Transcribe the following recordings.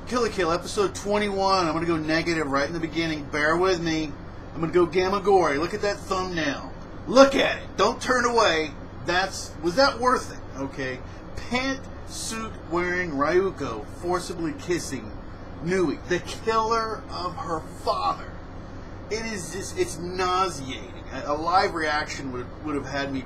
Kill la Kill, episode 21. I'm going to go negative right in the beginning. Bear with me. I'm going to go Gamagori. Look at that thumbnail. Look at it. Don't turn away. Was that worth it? Okay. Pantsuit wearing Ryuko forcibly kissing Nui, the killer of her father. It is just, it's nauseating. A live reaction would have had me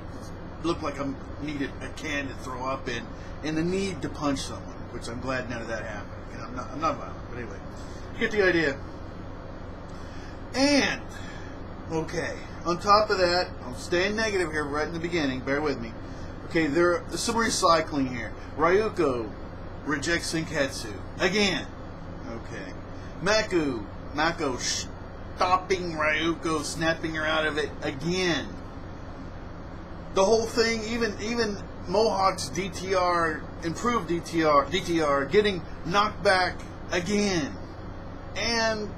look like I needed a can to throw up in, and the need to punch someone, which I'm glad none of that happened. You know, I'm not violent, but anyway, you get the idea. And, okay, on top of that, I'm staying negative here right in the beginning, bear with me. Okay, there's some recycling here. Ryuko rejects Senketsu again. Okay. Mako stopping Ryuko, snapping her out of it again. The whole thing, even Mohawk's DTR, improved DTR, getting knocked back again. And,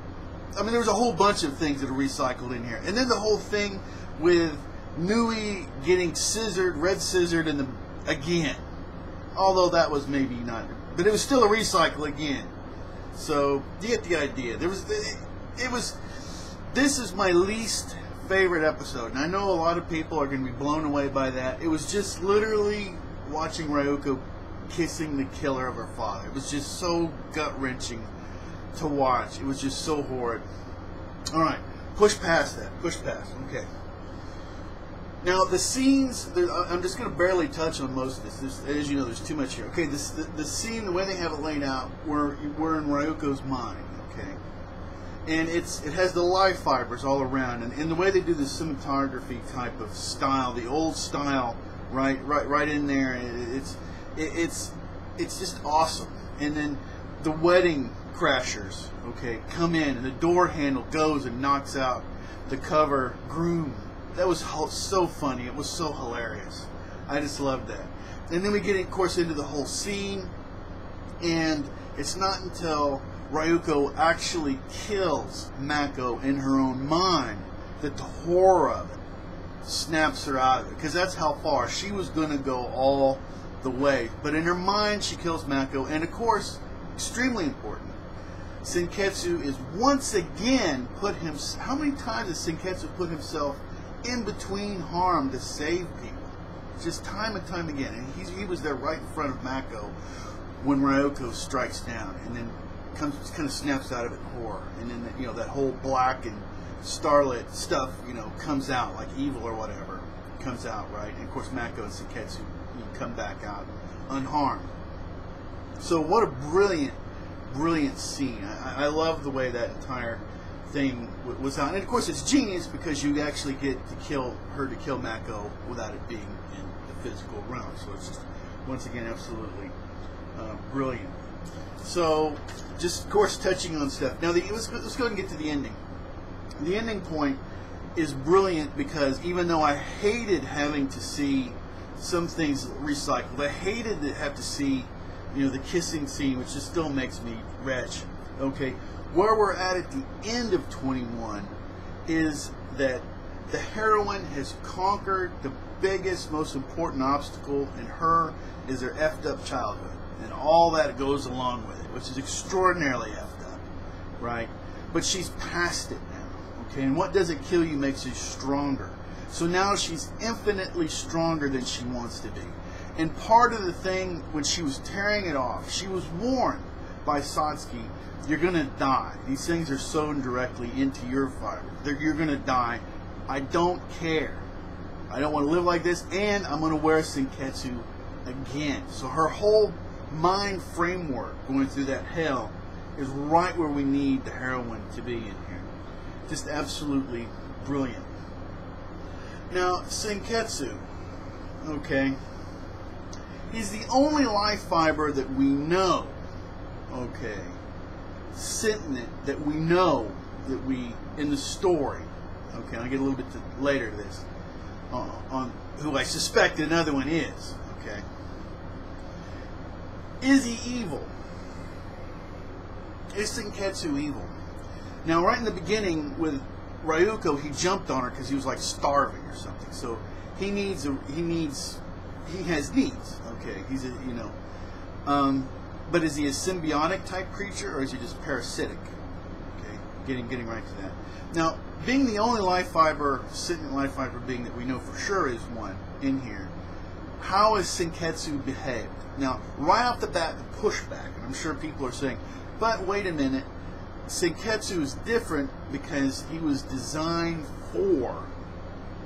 I mean, there was a whole bunch of things that are recycled in here. And then the whole thing with Nui getting scissored, red scissored again. Although that was maybe not, but it was still a recycle again. So, you get the idea. This is my least favorite episode, and I know a lot of people are going to be blown away by that. It was just literally watching Ryuko kissing the killer of her father. It was just so gut-wrenching to watch. It was just so horrid. Alright, push past that. Push past. Okay. Now, the scenes, I'm just going to barely touch on most of this. As you know, there's too much here. Okay, the scene, the way they have it laid out, we're in Ryuko's mind, okay? And it has the life fibers all around, and the way they do the cinematography type of style, the old style, right in there, it's just awesome. And then the wedding crashers, okay, come in, and the door handle goes and knocks out the cover groom. That was so funny. It was so hilarious. I just loved that. And then we get, of course, into the whole scene, and it's not until Ryuko actually kills Mako in her own mind that the horror of it snaps her out of it. Because that's how far she was going to go all the way. But in her mind, she kills Mako. And, of course, extremely important, Senketsu is once again how many times has Senketsu put himself in between harm to save people? Just time and time again. And he was there right in front of Mako when Ryuko strikes down, and then kind of snaps out of it in horror. And then that whole black and starlit stuff comes out, like evil or whatever comes out, right? And of course Mako and Senketsu come back out unharmed. So what a brilliant scene. I love the way that entire thing was on, and of course it's genius because you actually get to kill Mako without it being in the physical realm. So it's just, once again, absolutely brilliant. So, just of course touching on stuff. Now let's go ahead and get to the ending. The ending point is brilliant because even though I hated having to see some things recycled, I hated to have to see the kissing scene, which just still makes me retch. Okay. Where we're at the end of 21 is that the heroine has conquered the biggest, most important obstacle in her is her effed up childhood and all that goes along with it, which is extraordinarily effed up, right? But she's past it now, okay? And what doesn't kill you makes you stronger. So now she's infinitely stronger than she wants to be. And part of the thing, when she was tearing it off, she was warned by Satsuki, you're going to die. These things are sewn directly into your fiber. You're going to die. I don't care. I don't want to live like this, and I'm going to wear Senketsu again. So her whole mind framework going through that hell is right where we need the heroine to be in here. Just absolutely brilliant. Now, Senketsu, okay, he's the only life fiber that we know, okay, sentient, that we know, in the story, okay, I'll get a little bit later to this, on who I suspect another one is, okay. Is he evil? Is Senketsu evil? Now, right in the beginning with Ryuko, he jumped on her because he was like starving or something. So he has needs. Okay, he's a, But is he a symbiotic type creature, or is he just parasitic? Okay, getting right to that. Now, being the only life fiber, sentient life fiber being that we know for sure is one in here, how has Senketsu behaved? Now, right off the bat, the pushback, and I'm sure people are saying, but wait a minute, Senketsu is different because he was designed for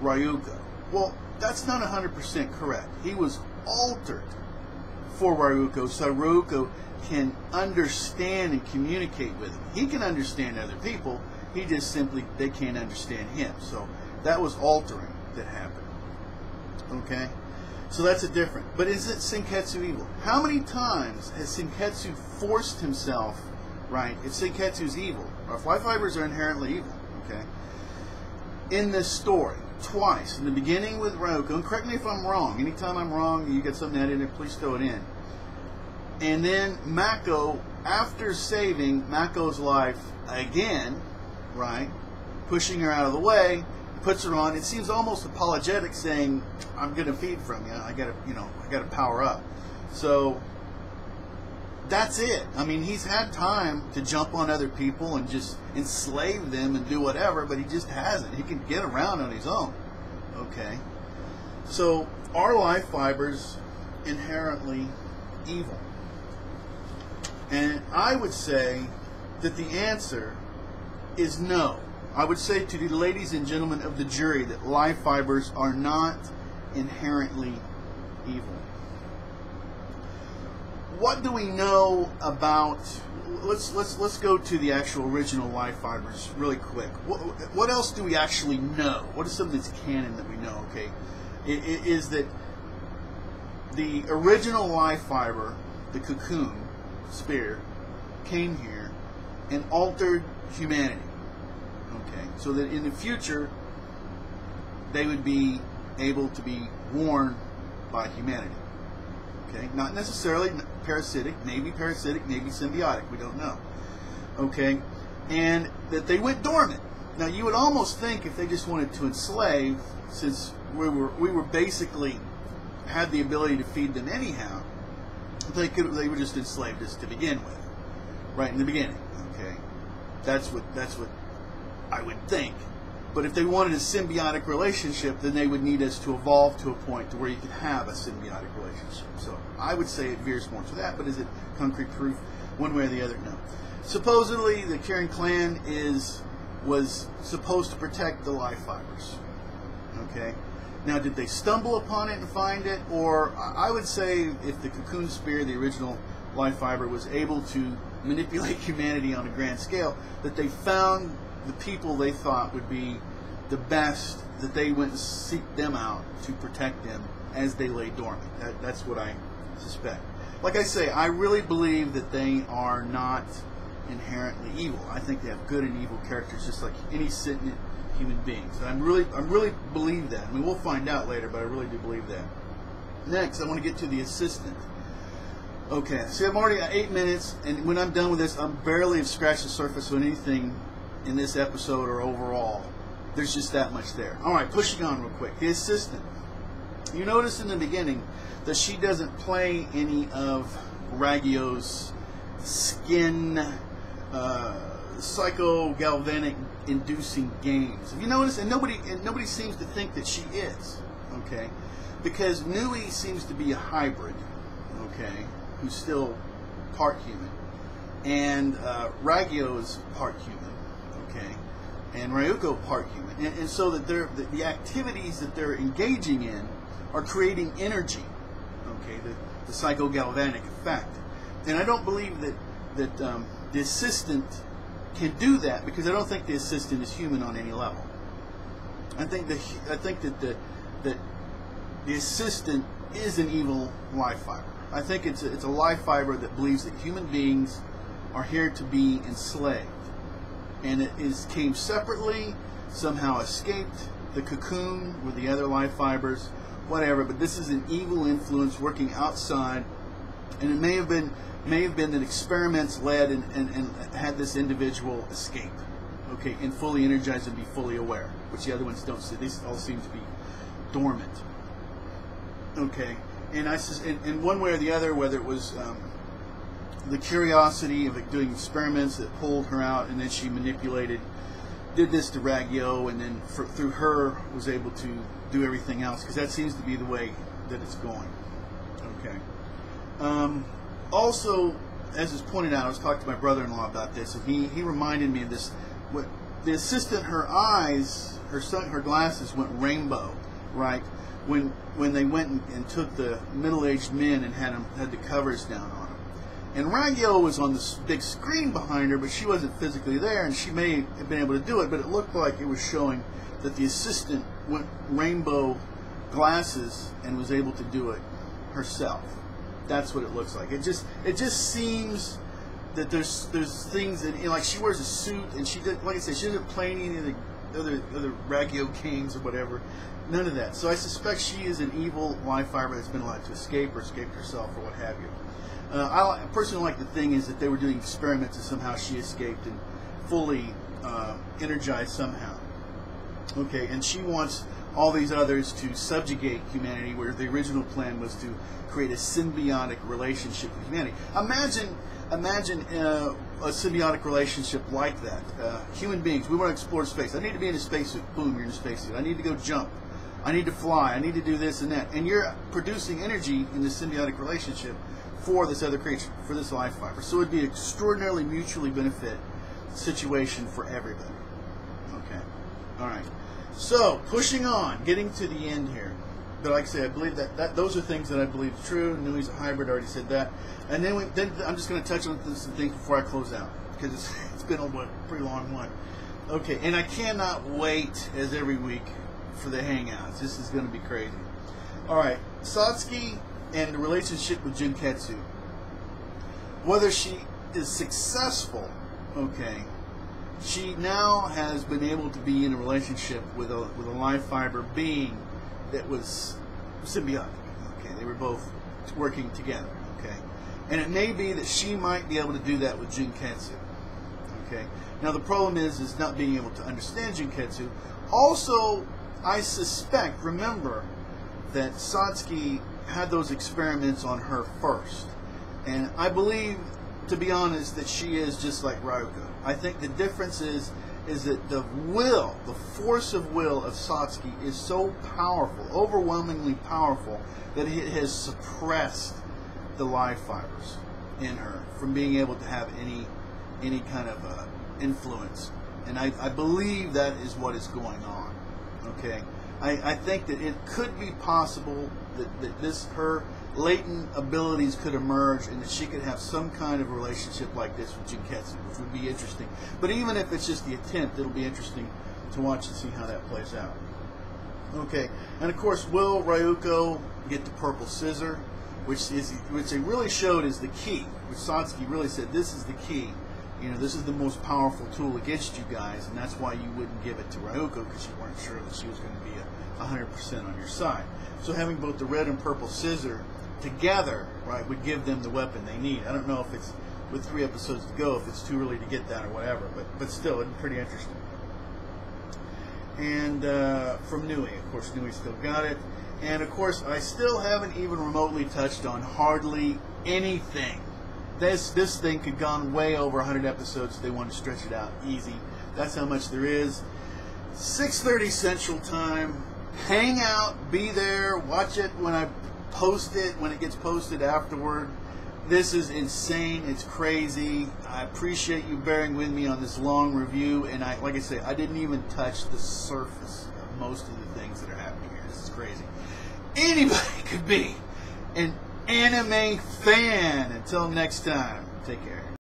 Ryuko. Well, that's not 100% correct. He was altered for Ryuko so Ryuko can understand and communicate with him. He can understand other people, he just simply, they can't understand him. So that was altering that happened. Okay? So that's a different. But is it Senketsu evil? How many times has Senketsu forced himself, right, if Senketsu's evil, or if life fibers are inherently evil, okay, in this story, twice, in the beginning with Ryuko, and correct me if I'm wrong, anytime I'm wrong, you get something out in there, please throw it in. And then Mako, after saving Mako's life again, right, pushing her out of the way, puts her on, it seems almost apologetic, saying, I'm going to feed from you, I gotta power up. So that's it. I mean, he's had time to jump on other people and just enslave them and do whatever, but he just hasn't. He can get around on his own. Okay? So, are life fibers inherently evil? And I would say that the answer is no. I would say to the ladies and gentlemen of the jury that life fibers are not inherently evil. What do we know about? Let's go to the actual original life fibers really quick. What else do we actually know? What is something that's canon that we know? Okay, it is that the original life fiber, the cocoon sphere, came here and altered humanity. Okay, so that in the future they would be able to be worn by humanity. Okay, not necessarily parasitic, maybe symbiotic, we don't know. Okay, and that they went dormant. Now you would almost think if they just wanted to enslave, since we were basically had the ability to feed them anyhow, they would just enslave us to begin with, right in the beginning. Okay, that's what I would think. But if they wanted a symbiotic relationship, then they would need us to evolve to a point to where you could have a symbiotic relationship. So I would say it veers more to that, but is it concrete proof one way or the other? No. Supposedly, the Kirin clan was supposed to protect the life fibers. Okay? Now, did they stumble upon it and find it? Or I would say if the cocoon sphere, the original life fiber, was able to manipulate humanity on a grand scale, that they found the people they thought would be the best, that they went and seek them out to protect them as they lay dormant. That's what I suspect. Like I say, I really believe that they are not inherently evil. I think they have good and evil characters, just like any sentient human beings. And I really believe that. I mean, we'll find out later, but I really do believe that. Next, I want to get to the assistant. Okay, see, I'm already at 8 minutes, and when I'm done with this, I'm barely have scratched the surface on anything in this episode or overall. There's just that much there. Alright, pushing on real quick. The assistant. You notice in the beginning that she doesn't play any of Ragyo's skin psycho-galvanic inducing games. Have you noticed? And nobody seems to think that she is. Okay? Because Nui seems to be a hybrid. Okay? Who's still part human. And Ragyo is part human. Okay, and Ryuko part human, and so that the activities that they're engaging in are creating energy. Okay, the psychogalvanic effect, and I don't believe that the assistant can do that, because I don't think the assistant is human on any level. I think that the assistant is an evil life fiber. I think it's a life fiber that believes that human beings are here to be enslaved. And it came separately, somehow escaped the cocoon with the other life fibers, whatever. But this is an evil influence working outside, and it may have been that experiments led and had this individual escape, okay, and fully energized and be fully aware, which the other ones don't see. These all seem to be dormant, okay. And in one way or the other, whether it was the curiosity of it doing experiments that pulled her out, and then she did this to Ragyo, and then through her was able to do everything else, because that seems to be the way that it's going. Okay. Also, as is pointed out, I was talking to my brother-in-law about this, and he reminded me of this. What the assistant, her glasses went rainbow, right? When they went and took the middle-aged men and had the covers down on them. And Ragyo was on this big screen behind her, but she wasn't physically there, and she may have been able to do it, but it looked like it was showing that the assistant went rainbow glasses and was able to do it herself. That's what it looks like. It just seems that there's things that, like, she wears a suit, and she did, like I said, she doesn't play any of the other Ragyo Kings or whatever. None of that. So I suspect she is an evil life fiber that's been allowed to escape or escaped herself or what have you. I personally like the thing is that they were doing experiments and somehow she escaped and fully energized somehow. Okay, and she wants all these others to subjugate humanity, where the original plan was to create a symbiotic relationship with humanity. Imagine a symbiotic relationship like that. Human beings, we want to explore space. I need to be in a spacesuit. Boom, you're in a spacesuit. I need to go jump. I need to fly. I need to do this and that. And you're producing energy in this symbiotic relationship for this other creature, for this life fiber. So it would be an extraordinarily mutually benefit situation for everybody. Okay. All right. So, pushing on, getting to the end here. But like I say, I believe that those are things that I believe are true. Nui's a hybrid, I already said that. And then I'm just going to touch on some things before I close out, because it's been a pretty long one. Okay, and I cannot wait, as every week, for the hangouts. This is going to be crazy. All right, Satsuki and the relationship with Junketsu. Whether she is successful, okay, she now has been able to be in a relationship with a life fiber being that was symbiotic. Okay, they were both working together. Okay, and it may be that she might be able to do that with Junketsu. Okay, now the problem is not being able to understand Junketsu. Also, I suspect, remember, that Satsuki had those experiments on her first, and I believe, to be honest, that she is just like Ryuko. I think the difference is that the will, the force of will of Satsuki is so powerful, overwhelmingly powerful, that it has suppressed the life fibers in her from being able to have any kind of influence. And I believe that is what is going on. Okay, I think that it could be possible that her latent abilities could emerge, and that she could have some kind of relationship like this with Junketsu, which would be interesting. But even if it's just the attempt, it'll be interesting to watch and see how that plays out. Okay, and of course, will Ryuko get the purple scissor, which they really showed is the key, which Satsuki really said, this is the key. You know, this is the most powerful tool against you guys, and that's why you wouldn't give it to Ryuko, because you weren't sure that she was going to be 100% on your side. So having both the red and purple scissor together, right, would give them the weapon they need. I don't know if it's, with 3 episodes to go, if it's too early to get that or whatever, but still, it's pretty interesting. And from Nui, of course, Nui still got it. And of course, I still haven't even remotely touched on hardly anything. This thing could have gone way over 100 episodes if they wanted to stretch it out easy. That's how much there is. 6:30 Central Time. Hang out, be there, watch it when I post it, when it gets posted afterward. This is insane. It's crazy. I appreciate you bearing with me on this long review. And like I say, I didn't even touch the surface of most of the things that are happening here. This is crazy. Anybody could be an anime fan. Until next time, take care.